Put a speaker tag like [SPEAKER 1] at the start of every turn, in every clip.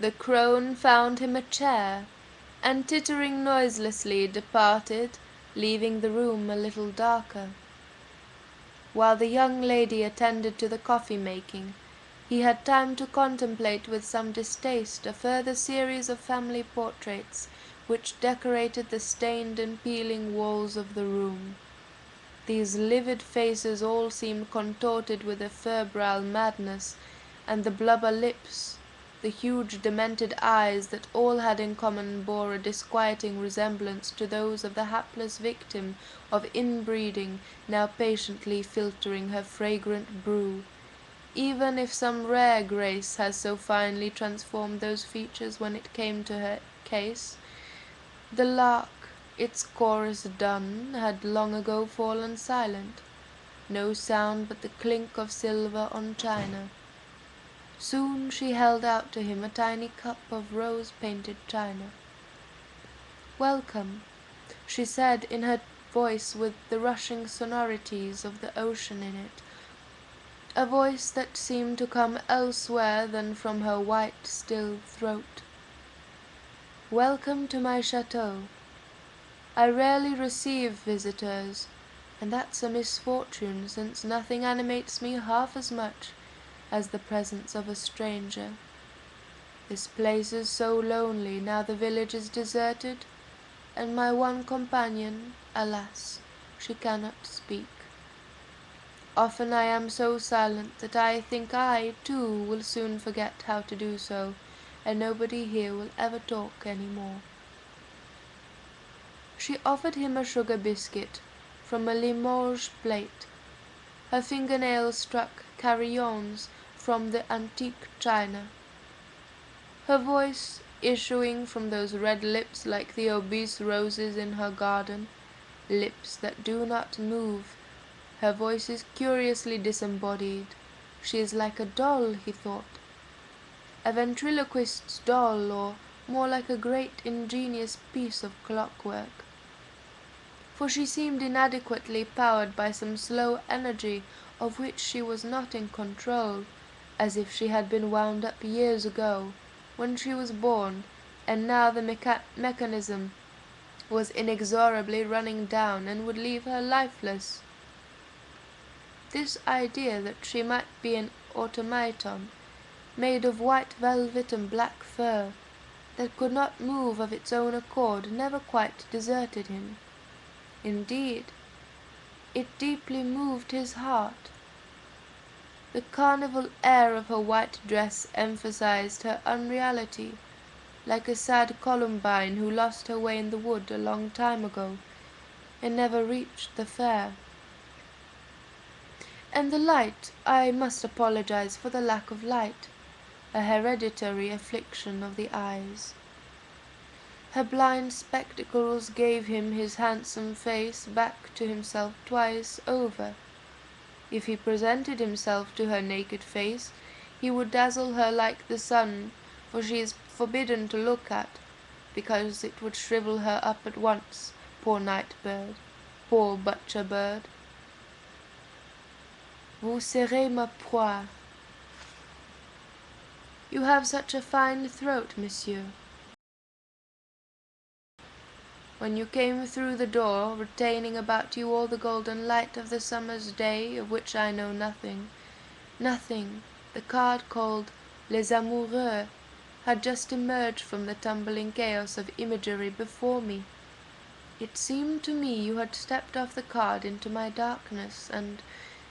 [SPEAKER 1] The crone found him a chair, and tittering noiselessly departed, leaving the room a little darker. While the young lady attended to the coffee making, he had time to contemplate with some distaste a further series of family portraits which decorated the stained and peeling walls of the room. These livid faces all seemed contorted with a febrile madness, and the blubber lips, the huge demented eyes that all had in common bore a disquieting resemblance to those of the hapless victim of inbreeding now patiently filtering her fragrant brew, even if some rare grace has so finely transformed those features when it came to her case. The lark, its chorus done, had long ago fallen silent, no sound but the clink of silver on china. Soon she held out to him a tiny cup of rose-painted china. "Welcome," she said in her voice with the rushing sonorities of the ocean in it, a voice that seemed to come elsewhere than from her white, still throat. "Welcome to my chateau. I rarely receive visitors, and that's a misfortune, since nothing animates me half as much as the presence of a stranger. This place is so lonely now the village is deserted, and my one companion, alas, she cannot speak. Often I am so silent that I think I, too, will soon forget how to do so, and nobody here will ever talk any more." She offered him a sugar biscuit from a Limoges plate. Her fingernails struck carillons from the antique china. Her voice, issuing from those red lips like the obese roses in her garden, lips that do not move, her voice is curiously disembodied. She is like a doll, he thought. A ventriloquist's doll, or more like a great ingenious piece of clockwork. For she seemed inadequately powered by some slow energy of which she was not in control, as if she had been wound up years ago, when she was born, and now the mechanism was inexorably running down and would leave her lifeless. This idea that she might be an automaton, made of white velvet and black fur, that could not move of its own accord, never quite deserted him. Indeed, it deeply moved his heart. The carnival air of her white dress emphasized her unreality, like a sad Columbine who lost her way in the wood a long time ago, and never reached the fair. And the light, I must apologize for the lack of light, a hereditary affliction of the eyes. Her blind spectacles gave him his handsome face back to himself twice over. If he presented himself to her naked face, he would dazzle her like the sun, for she is forbidden to look at, because it would shrivel her up at once, poor night bird, poor butcher bird. "Vous serez ma proie." "You have such a fine throat, monsieur." When you came through the door, retaining about you all the golden light of the summer's day, of which I know nothing, nothing, the card called Les Amoureux had just emerged from the tumbling chaos of imagery before me. It seemed to me you had stepped off the card into my darkness, and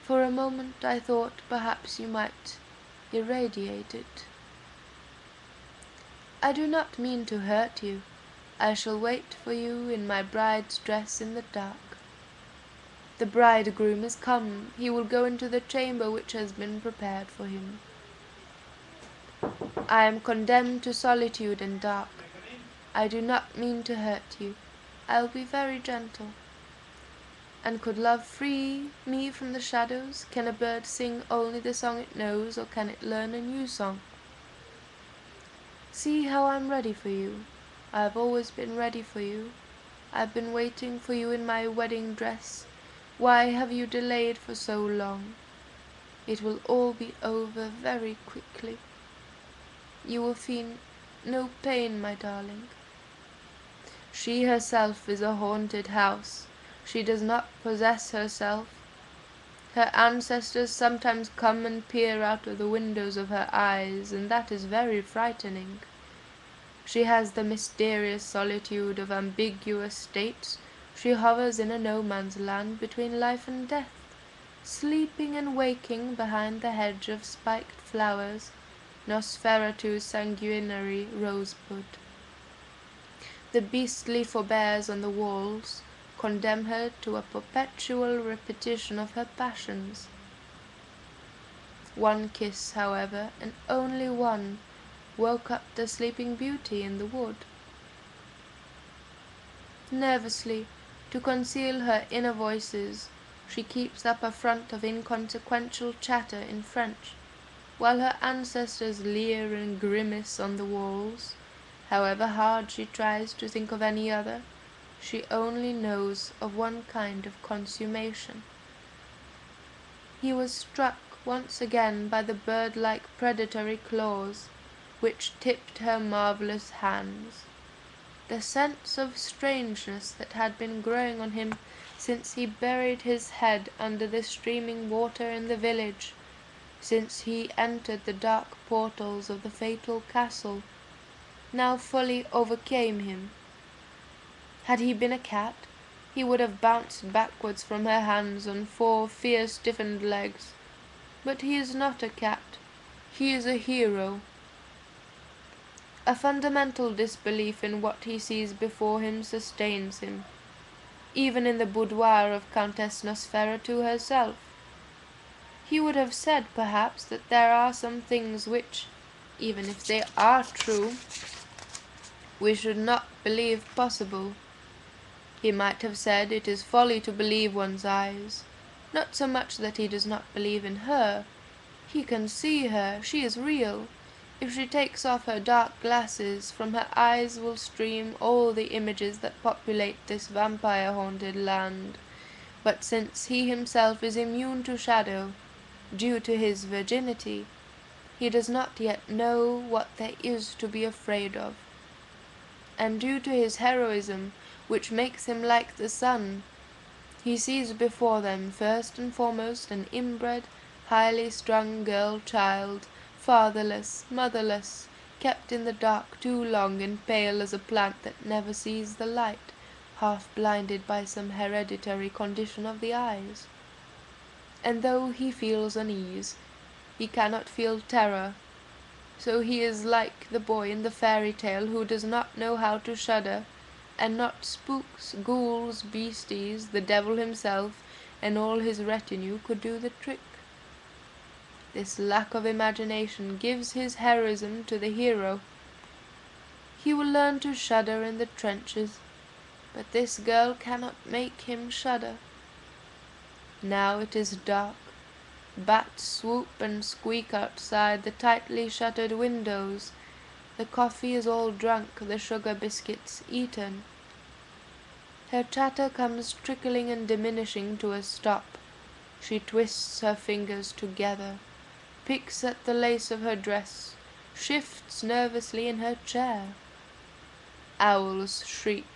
[SPEAKER 1] for a moment I thought perhaps you might irradiate it. I do not mean to hurt you. I shall wait for you in my bride's dress in the dark. The bridegroom is come. He will go into the chamber which has been prepared for him. I am condemned to solitude and dark. I do not mean to hurt you. I will be very gentle. And could love free me from the shadows? Can a bird sing only the song it knows, or can it learn a new song? See how I am ready for you. I have always been ready for you. I have been waiting for you in my wedding dress. Why have you delayed for so long? It will all be over very quickly. You will no pain, my darling. She herself is a haunted house. She does not possess herself. Her ancestors sometimes come and peer out of the windows of her eyes, and that is very frightening. She has the mysterious solitude of ambiguous states. She hovers in a no-man's land between life and death, sleeping and waking behind the hedge of spiked flowers, Nosferatu's sanguinary rosebud. The beastly forebears on the walls condemn her to a perpetual repetition of her passions. One kiss, however, and only one, woke up the sleeping beauty in the wood. Nervously, to conceal her inner voices, she keeps up a front of inconsequential chatter in French, while her ancestors leer and grimace on the walls. However hard she tries to think of any other, she only knows of one kind of consummation. He was struck once again by the bird-like predatory claws which tipped her marvelous hands. The sense of strangeness that had been growing on him since he buried his head under the streaming water in the village, since he entered the dark portals of the fatal castle, now fully overcame him. Had he been a cat, he would have bounced backwards from her hands on 4 fear-stiffened legs. But he is not a cat. He is a hero. A fundamental disbelief in what he sees before him sustains him, even in the boudoir of Countess Nosferatu herself. He would have said, perhaps, that there are some things which, even if they are true, we should not believe possible. He might have said it is folly to believe one's eyes, not so much that he does not believe in her. He can see her, she is real. If she takes off her dark glasses, from her eyes will stream all the images that populate this vampire-haunted land. But since he himself is immune to shadow, due to his virginity, he does not yet know what there is to be afraid of. And due to his heroism, which makes him like the sun, he sees before them first and foremost an inbred, highly strung girl child, fatherless, motherless, kept in the dark too long and pale as a plant that never sees the light, half blinded by some hereditary condition of the eyes. And though he feels unease, he cannot feel terror, so he is like the boy in the fairy tale who does not know how to shudder, and not spooks, ghouls, beasties, the devil himself, and all his retinue could do the trick. This lack of imagination gives his heroism to the hero. He will learn to shudder in the trenches, but this girl cannot make him shudder. Now it is dark. Bats swoop and squeak outside the tightly shuttered windows. The coffee is all drunk, the sugar biscuits eaten. Her chatter comes trickling and diminishing to a stop. She twists her fingers together, picks at the lace of her dress, shifts nervously in her chair. Owls shriek.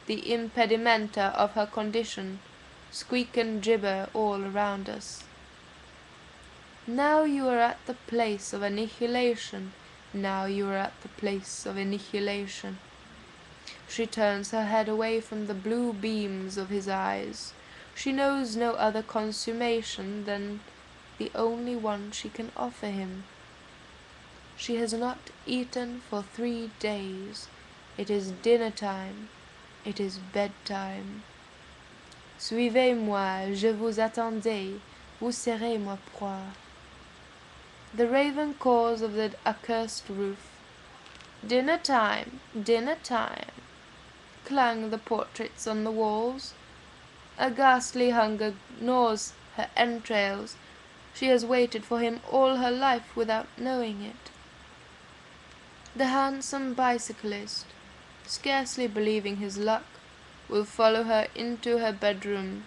[SPEAKER 1] The impedimenta of her condition squeak and gibber all around us. Now you are at the place of annihilation. Now you are at the place of annihilation. She turns her head away from the blue beams of his eyes. She knows no other consummation than the only one she can offer him. She has not eaten for 3 days. It is dinner time. It is bedtime. Suivez-moi, je vous attendais, vous serez ma proie. The raven caws of the accursed roof. Dinner time, clang the portraits on the walls. A ghastly hunger gnaws her entrails. She has waited for him all her life without knowing it. The handsome bicyclist, scarcely believing his luck, will follow her into her bedroom.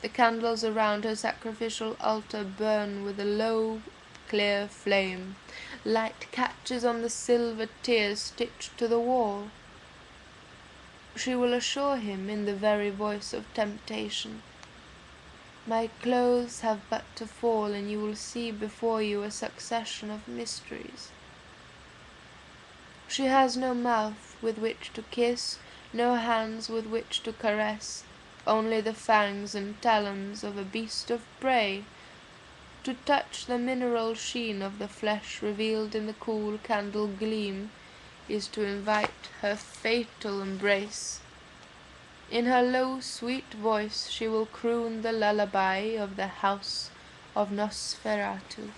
[SPEAKER 1] The candles around her sacrificial altar burn with a low, clear flame. Light catches on the silver tears stitched to the wall. She will assure him in the very voice of temptation, "My clothes have but to fall, and you will see before you a succession of mysteries." She has no mouth with which to kiss, no hands with which to caress, only the fangs and talons of a beast of prey. To touch the mineral sheen of the flesh revealed in the cool candle gleam is to invite her fatal embrace. In her low, sweet voice she will croon the lullaby of the house of Nosferatu.